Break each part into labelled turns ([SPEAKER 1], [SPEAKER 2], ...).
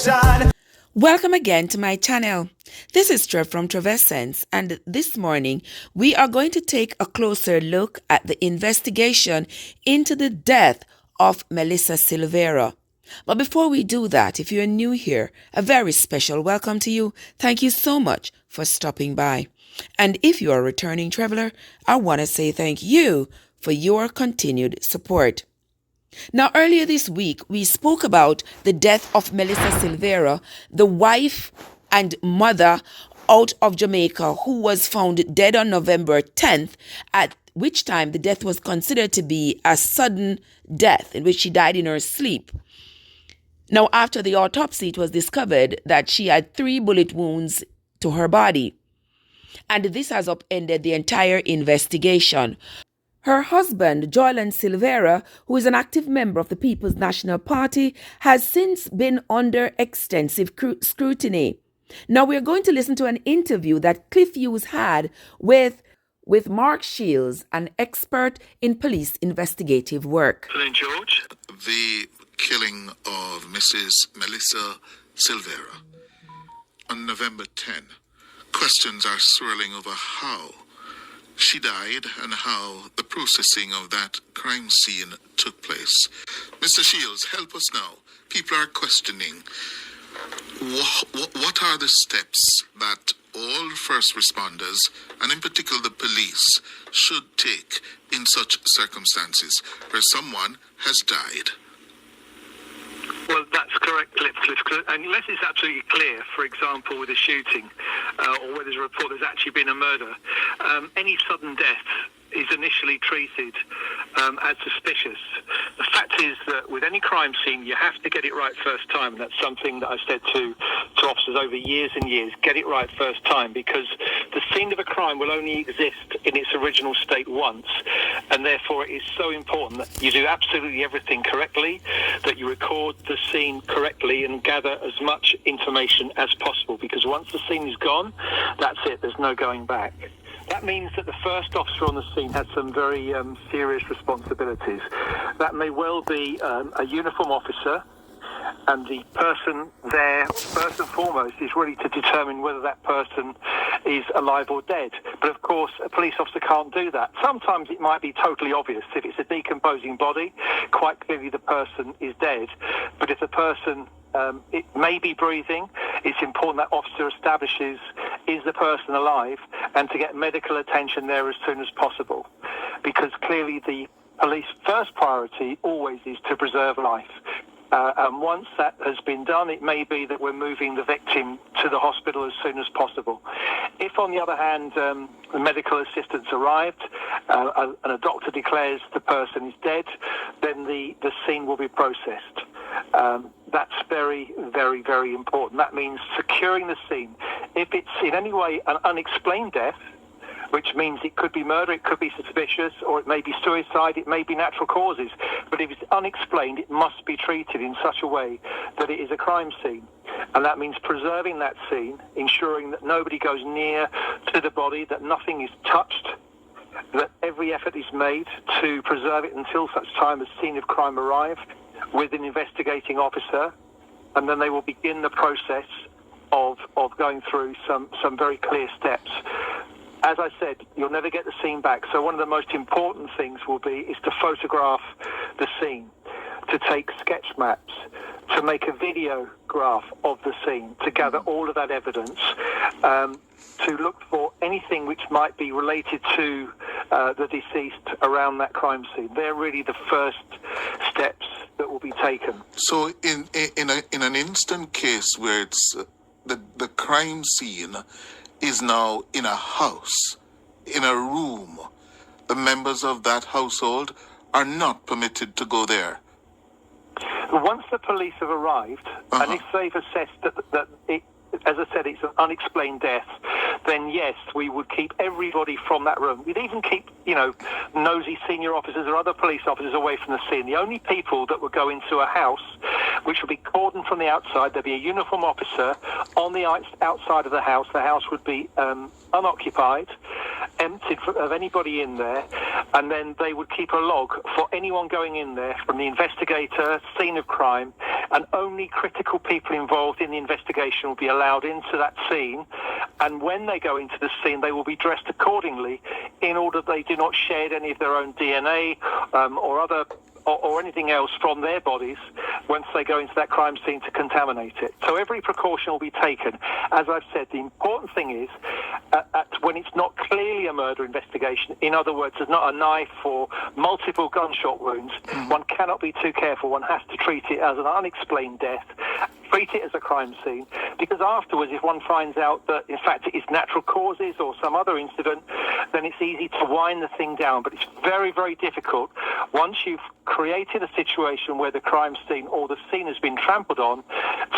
[SPEAKER 1] investigation.
[SPEAKER 2] Welcome again to my channel. This is Trev from Trevessence, and this morning we are going to take a closer look at the investigation into the death of Melissa Silvera. But before we do that, if you're new here, a very special welcome to you. Thank you so much for stopping by. And if you are a returning traveler, I want to say thank you for your continued support. Now, earlier this week, we spoke about the death of Melissa Silvera, the wife and mother out of Jamaica, who was found dead on November 10th, at which time the death was considered to be a sudden death in which she died in her sleep. Now, after the autopsy, it was discovered that she had 3 bullet wounds to her body. And this has upended the entire investigation. Her husband, Joylan Silvera, who is an active member of the People's National Party, has since been under extensive scrutiny. Now we're going to listen to an interview that Cliff Hughes had with Mark Shields, an expert in police investigative work.
[SPEAKER 3] George, the killing of Mrs. Melissa Silvera on November 10. Questions are swirling over how she died and how the processing of that crime scene took place. Mr. Shields, help us now. People are questioning what are the steps that all first responders, and in particular the police, should take in such circumstances where someone has died.
[SPEAKER 4] Well, that's correct, Cliff. Unless it's absolutely clear, for example, with a shooting or where there's a report there's actually been a murder, any sudden death is initially treated as suspicious. The fact is that with any crime scene, you have to get it right first time. And that's something that I've said to officers over years and years. Get it right first time, because the scene of a crime will only exist in its original state once. And therefore, it is so important that you do absolutely everything correctly, that you record the scene correctly and gather as much information as possible. Because once the scene is gone, that's it. There's no going back. That means that the first officer on the scene has some very serious responsibilities. That may well be a uniform officer, and the person there, first and foremost, is really to determine whether that person is alive or dead. But of course, a police officer can't do that. Sometimes it might be totally obvious. If it's a decomposing body, quite clearly the person is dead. But if the person it may be breathing, it's important that officer establishes, is the person alive, and to get medical attention there as soon as possible. Because clearly the police first priority always is to preserve life. And once that has been done, it may be that we're moving the victim to the hospital as soon as possible. If, on the other hand, the medical assistance arrived and a doctor declares the person is dead, then the scene will be processed. That's very, very, very important. That means securing the scene. If it's in any way an unexplained death, which means it could be murder, it could be suspicious, or it may be suicide, it may be natural causes. But if it's unexplained, it must be treated in such a way that it is a crime scene. And that means preserving that scene, ensuring that nobody goes near to the body, that nothing is touched, that every effort is made to preserve it until such time as scene of crime arrive with an investigating officer, and then they will begin the process of going through some very clear steps. As I said, you'll never get the scene back. So one of the most important things is to photograph the scene, to take sketch maps, to make a videograph of the scene, to gather all of that evidence, to look for anything which might be related to the deceased around that crime scene. They're really the first steps that will be taken.
[SPEAKER 3] So in an instant case where it's the crime scene is now in a house, in a room, the members of that household are not permitted to go there.
[SPEAKER 4] Once the police have arrived, and if they've assessed that it, as I said, it's an unexplained death, then yes, we would keep everybody from that room. We'd even keep, nosy senior officers or other police officers away from the scene. The only people that would go into a house, which would be cordoned from the outside, there'd be a uniform officer on the outside of the house would be unoccupied, emptied of anybody in there, and then they would keep a log for anyone going in there, from the investigator, scene of crime, and only critical people involved in the investigation will be allowed into that scene. And when they go into the scene, they will be dressed accordingly in order they do not shed any of their own DNA or anything else from their bodies once they go into that crime scene to contaminate it. So every precaution will be taken. As I've said, the important thing is when it's not clearly a murder investigation, in other words, there's not a knife or multiple gunshot wounds, one cannot be too careful. One has to treat it as an unexplained death, treat it as a crime scene, because afterwards, if one finds out that, in fact, it is natural causes or some other incident, then it's easy to wind the thing down. But it's very, very difficult once you've created a situation where the crime scene or the scene has been trampled on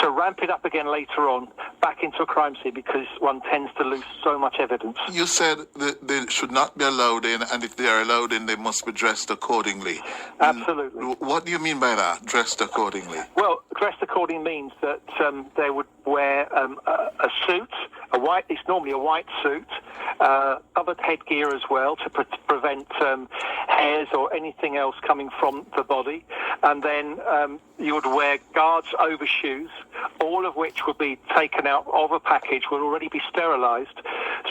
[SPEAKER 4] to ramp it up again later on back into a crime scene, because one tends to lose so much evidence.
[SPEAKER 3] You said that they should not be allowed in, and if they are allowed in, they must be dressed accordingly.
[SPEAKER 4] Absolutely.
[SPEAKER 3] What do you mean by that, dressed accordingly?
[SPEAKER 4] Well, dressed accordingly means that they would wear a suit, it's normally a white suit, covered headgear as well to prevent hairs or anything else coming from the body. And then you would wear guards overshoes, all of which would be taken out of a package, would already be sterilised,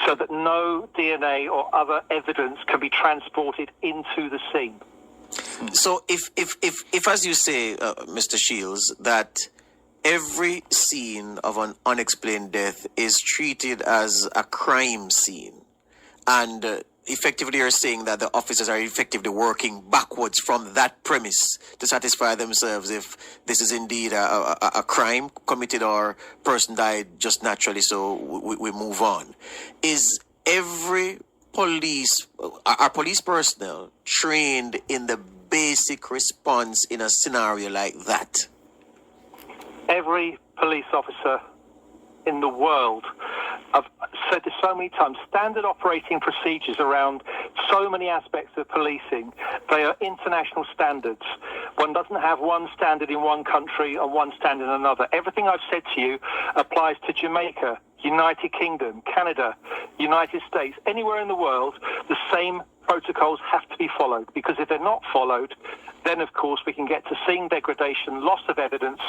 [SPEAKER 4] so that no DNA or other evidence can be transported into the scene.
[SPEAKER 1] So if as you say, Mr. Shields, that every scene of an unexplained death is treated as a crime scene, and effectively you're saying that the officers are effectively working backwards from that premise to satisfy themselves if this is indeed a crime committed or person died just naturally, so we move on. Is every are police personnel trained in the basic response in a scenario like that?
[SPEAKER 4] Every police officer in the world, I've said this so many times, standard operating procedures around so many aspects of policing, they are international standards. One doesn't have one standard in one country and one standard in another. Everything I've said to you applies to Jamaica, United Kingdom, Canada, United States, anywhere in the world. The same protocols have to be followed, because if they're not followed, then of course we can get to scene degradation, loss of evidence,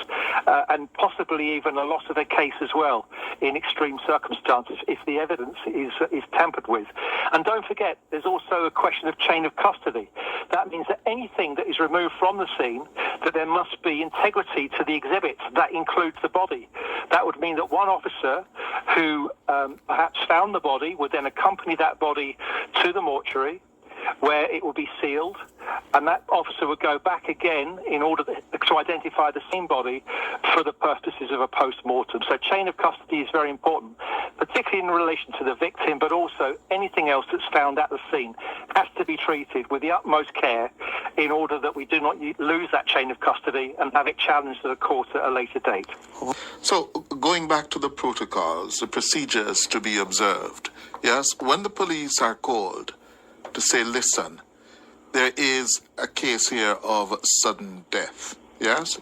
[SPEAKER 4] and possibly even a loss of a case as well in extreme circumstances if the evidence is tampered with. And don't forget, there's also a question of chain of custody. That means that anything that is removed from the scene, that there must be integrity to the exhibit. That includes the body. That would mean that one officer who perhaps found the body would then accompany that body to the mortuary, where it will be sealed, and that officer would go back again in order to identify the same body for the purposes of a post-mortem. So chain of custody is very important, particularly in relation to the victim, but also anything else that's found at the scene has to be treated with the utmost care in order that we do not lose that chain of custody and have it challenged to the court at a later date.
[SPEAKER 3] So, going back to the protocols, the procedures to be observed, yes, when the police are called to say, listen, there is a case here of sudden death, yes?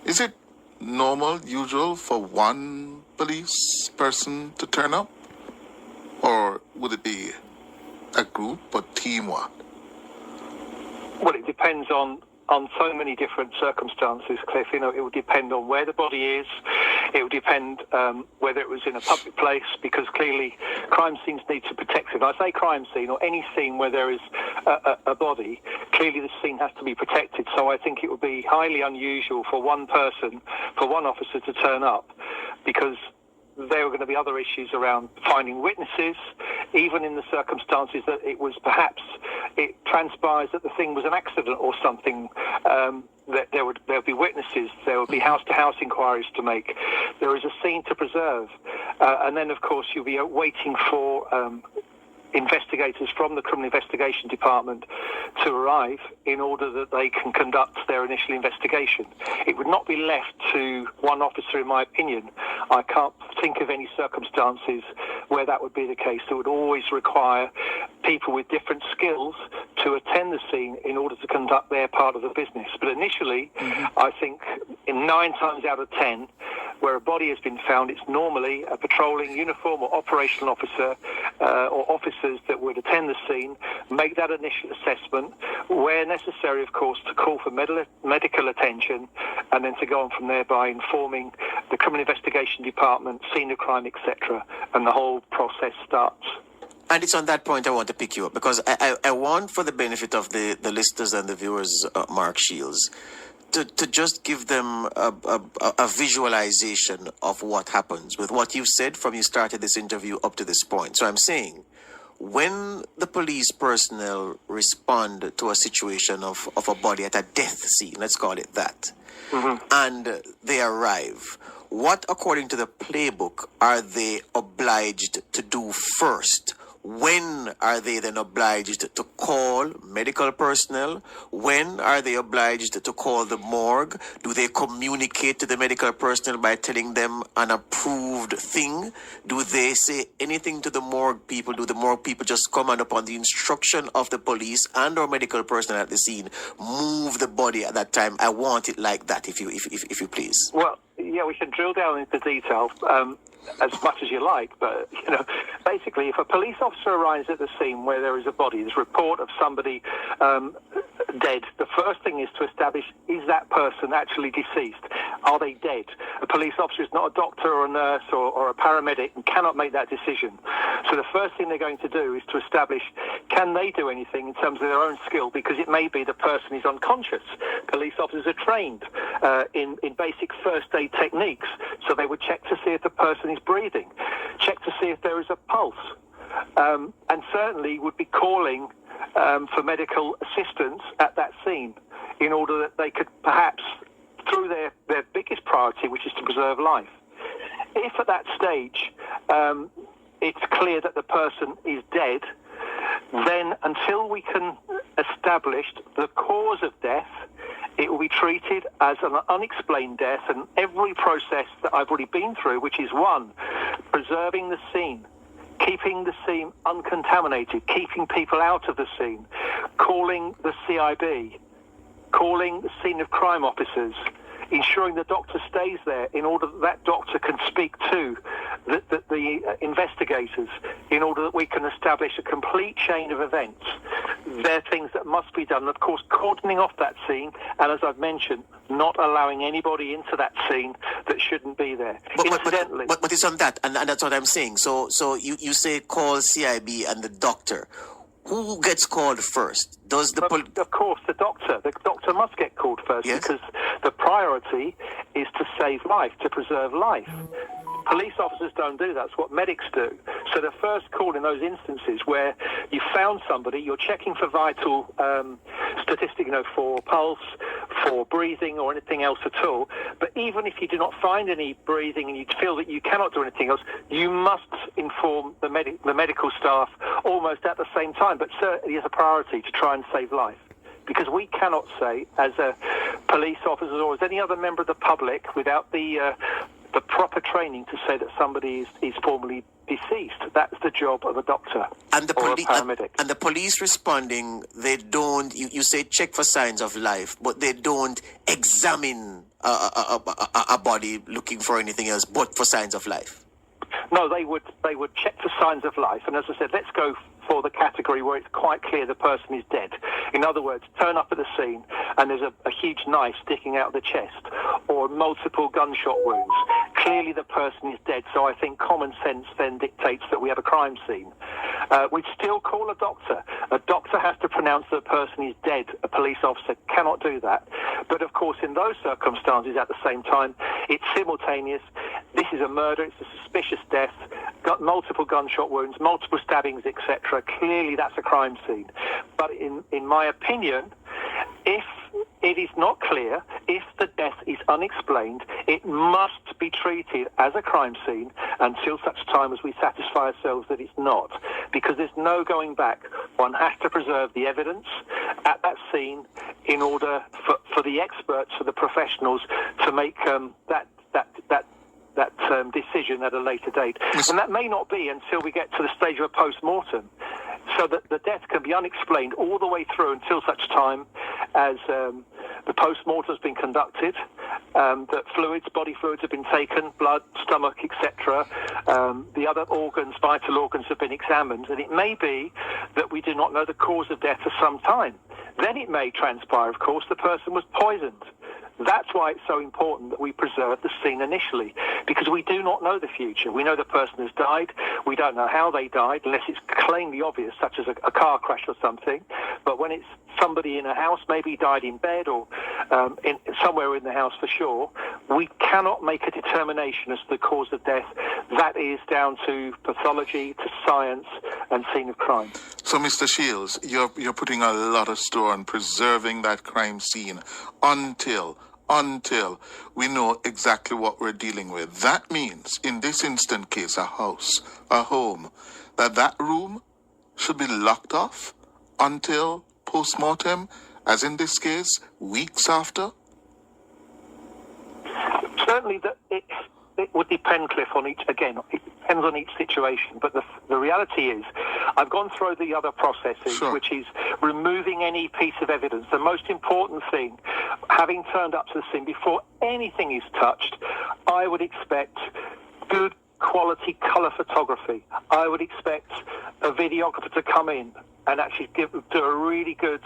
[SPEAKER 3] Is it normal, usual for one police person to turn up? Or would it be a group or teamwork?
[SPEAKER 4] Well, it depends on so many different circumstances, Cliff. You know, it would depend on where the body is. It would depend whether it was in a public place, because clearly crime scenes need to be protected. I say crime scene or any scene where there is a body, clearly the scene has to be protected. So I think it would be highly unusual for one person, for one officer to turn up, because there were going to be other issues around finding witnesses, even in the circumstances that it was perhaps, it transpires that the thing was an accident or something, that there would be witnesses, there would be house-to-house inquiries to make. There is a scene to preserve. And then, of course, you'll be waiting for investigators from the Criminal Investigation Department to arrive in order that they can conduct their initial investigation. It would not be left to one officer, in my opinion. I can't think of any circumstances where that would be the case. It would always require people with different skills to attend the scene in order to conduct their part of the business. But initially, I think in 9 times out of 10, where a body has been found, it's normally a patrolling uniform or operational officer or officers that would attend the scene, make that initial assessment, where necessary, of course, to call for medical attention, and then to go on from there by informing the Criminal Investigation Department, Scene of Crime, etc., and the whole process starts.
[SPEAKER 1] And it's on that point I want to pick you up, because I want, for the benefit of the listeners and the viewers, Mark Shields, to just give them a visualization of what happens with what you've said from you started this interview up to this point. So I'm saying, when the police personnel respond to a situation of a body at a death scene, let's call it that, and they arrive, what, according to the playbook, are they obliged to do first? When are they then obliged to call medical personnel? When are they obliged to call the morgue? Do they communicate to the medical personnel by telling them an approved thing? Do they say anything to the morgue people? Do the morgue people just come and upon the instruction of the police and or medical personnel at the scene, move the body at that time? I want it like that, if you please.
[SPEAKER 4] Well, yeah, we can drill down into detail as much as you like, but, basically, if a police officer arrives at the scene where there is a body, there's a report of somebody dead, the first thing is to establish, is that person actually deceased? Are they dead? A police officer is not a doctor or a nurse or a paramedic and cannot make that decision. So the first thing they're going to do is to establish, can they do anything in terms of their own skill? Because it may be the person is unconscious. Police officers are trained in basic first aid techniques, so they would check to see if the person is breathing, check to see if there is a pulse, and certainly would be calling for medical assistance at that scene in order that they could perhaps, through their biggest priority, which is to preserve life. If at that stage it's clear that the person is dead, then until we can establish the cause of death, it will be treated as an unexplained death, and every process that I've already been through, which is one, preserving the scene, keeping the scene uncontaminated, keeping people out of the scene, calling the CIB, calling the scene of crime officers, ensuring the doctor stays there in order that that doctor can speak to the investigators, in order that we can establish a complete chain of events. They're things that must be done. Of course, cordoning off that scene, and as I've mentioned, not allowing anybody into that scene that shouldn't be there. Incidentally,
[SPEAKER 1] but it's on that, and that's what I'm saying. So you say call CIB and the doctor. Who gets called first? Does the
[SPEAKER 4] of course, the doctor. The doctor must get called first,
[SPEAKER 1] yes,
[SPEAKER 4] because the priority is to save life, to preserve life. Police officers don't do that. That's what medics do. So the first call in those instances where you found somebody, you're checking for vital statistic, for pulse, for breathing or anything else at all. But even if you do not find any breathing and you feel that you cannot do anything else, you must inform the medical staff almost at the same time, but certainly as a priority to try and save life. Because we cannot say, as a police officer or as any other member of the public, without the proper training to say that somebody is formally deceased. That's the job of a doctor
[SPEAKER 1] and the
[SPEAKER 4] or a paramedic.
[SPEAKER 1] And the police responding, they don't, you say check for signs of life, but they don't examine a body looking for anything else but for signs of life.
[SPEAKER 4] No, they would check for signs of life. And as I said, let's go for the category where it's quite clear the person is dead. In other words, turn up at the scene and there's a huge knife sticking out of the chest or multiple gunshot wounds. Clearly the person is dead, so I think common sense then dictates that we have a crime scene. We'd still call a doctor. A doctor has to pronounce that a person is dead. A police officer cannot do that. But of course, in those circumstances, at the same time, it's simultaneous. This is a murder. It's a suspicious death. Got multiple gunshot wounds, multiple stabbings, etc. Clearly, that's a crime scene. But in my opinion, if it is not clear, if the death is unexplained, it must be treated as a crime scene until such time as we satisfy ourselves that it's not. Because there's no going back. One has to preserve the evidence at that scene in order for the experts, for the professionals, to make that decision at a later date. And that may not be until we get to the stage of a post-mortem, so that the death can be unexplained all the way through until such time as the post-mortem has been conducted that body fluids have been taken, blood, stomach, etc. The other organs, vital organs, have been examined, and it may be that we do not know the cause of death for some time. Then it may transpire, of course, the person was poisoned. That's why it's so important that we preserve the scene initially, because we do not know the future. We know the person has died. We don't know how they died, unless it's plainly obvious, such as a car crash or something. But when it's somebody in a house, maybe died in bed or somewhere in the house for sure, we cannot make a determination as to the cause of death. That is down to pathology, to science, and scene of crime.
[SPEAKER 3] So, Mr. Shields, you're putting a lot of store on preserving that crime scene until we know exactly what we're dealing with. That means, in this instant case, a house, a home, that room should be locked off until post-mortem, as in this case, weeks after?
[SPEAKER 4] Certainly, it would depend, Cliff, on each, again, it depends on each situation, but the reality is, I've gone through the other processes,
[SPEAKER 3] Sure.
[SPEAKER 4] which is removing any piece of evidence. The most important thing, having turned up to the scene, before anything is touched, I would expect good quality colour photography. I would expect a videographer to come in and actually do a really good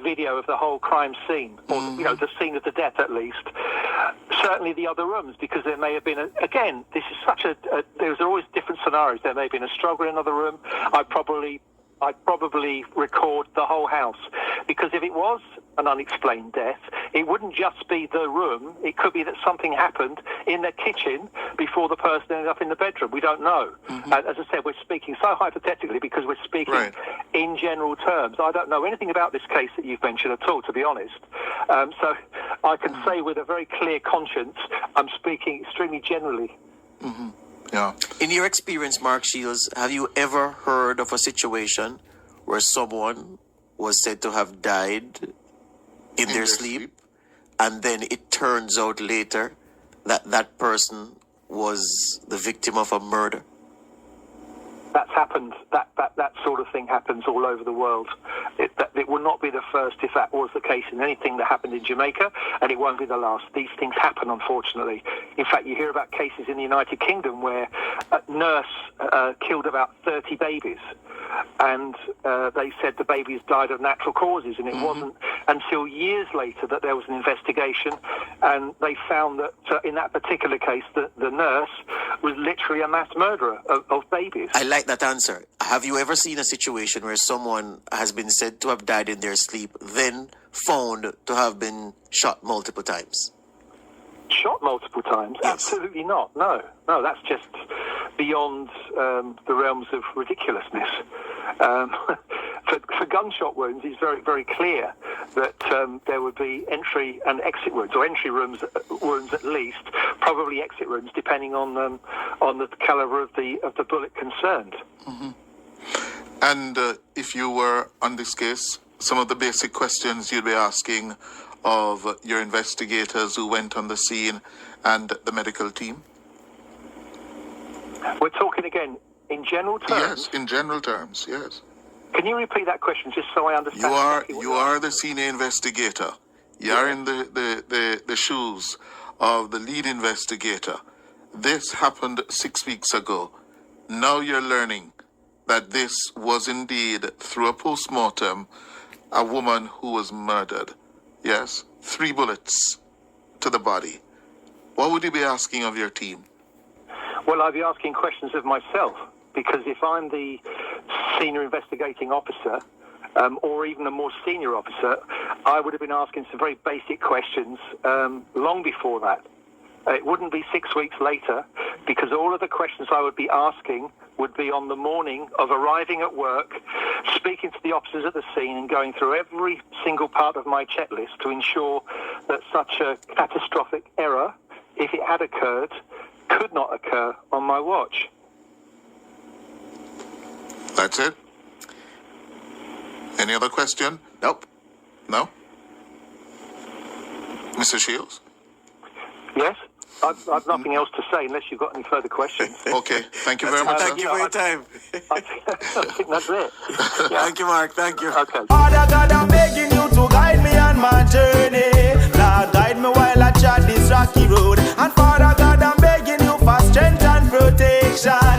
[SPEAKER 4] video of the whole crime scene, or the scene of the death at least. Certainly the other rooms, because there may have been again, this is such there's always different scenarios. There may have been a struggle in another room. I'd probably record the whole house, because if it was an unexplained death, it wouldn't just be the room. It could be that something happened in the kitchen before the person ended up in the bedroom. We don't know. As I said, we're speaking so hypothetically because we're speaking
[SPEAKER 3] Right.
[SPEAKER 4] in general terms. I don't know anything about this case that you've mentioned at all, to be honest. So I can say with a very clear conscience, I'm speaking extremely generally.
[SPEAKER 3] Yeah.
[SPEAKER 1] In your experience, Mark Shields, have you ever heard of a situation where someone was said to have died in their sleep, and then it turns out later that that person was the victim of a murder?
[SPEAKER 4] That's happened. That sort of thing happens all over the world. It will not be the first if that was the case in anything that happened in Jamaica, and it won't be the last. These things happen, unfortunately. In fact, you hear about cases in the United Kingdom where a nurse killed about 30 babies, and they said the babies died of natural causes, and it wasn't until years later that there was an investigation, and they found that in that particular case, the nurse was literally a mass murderer of babies.
[SPEAKER 1] I like that answer. Have you ever seen a situation where someone has been said to have died in their sleep, then found to have been shot multiple times?
[SPEAKER 4] Shot multiple times?
[SPEAKER 1] Yes.
[SPEAKER 4] Absolutely not. No, that's just beyond the realms of ridiculousness. For gunshot wounds, it's very, very clear that there would be entry and exit wounds, or entry wounds at least, probably exit wounds, depending on the caliber of the bullet concerned.
[SPEAKER 3] And if you were on this case, some of the basic questions you'd be asking of your investigators who went on the scene and the medical team?
[SPEAKER 4] We're talking again in general terms.
[SPEAKER 3] Yes, in general terms, yes.
[SPEAKER 4] Can you repeat that question just so I understand?
[SPEAKER 3] You are the senior investigator. You are in the shoes of the lead investigator. This happened 6 weeks ago. Now you're learning that this was indeed, through a post-mortem, a woman who was murdered. Yes, 3 bullets to the body. What would you be asking of your team?
[SPEAKER 4] Well, I'd be asking questions of myself, because if I'm the senior investigating officer, or even a more senior officer, I would have been asking some very basic questions long before that. It wouldn't be 6 weeks later, because all of the questions I would be asking would be on the morning of arriving at work, speaking to the officers at the scene and going through every single part of my checklist to ensure that such a catastrophic error, if it had occurred, could not occur on my watch.
[SPEAKER 3] That's it? Any other question?
[SPEAKER 1] Nope.
[SPEAKER 3] No? Mr. Shields?
[SPEAKER 4] Yes? I've nothing else to say unless you've got any further questions.
[SPEAKER 3] Okay, thank you very much, sir.
[SPEAKER 1] Thank you for your time.
[SPEAKER 4] I think that's it. Yeah.
[SPEAKER 1] Thank you, Mark. Thank you.
[SPEAKER 4] Okay.
[SPEAKER 5] Father God, I'm begging you to guide me on my journey. Lord, guide me while I chat this rocky road. And Father God, I'm begging you for strength and protection.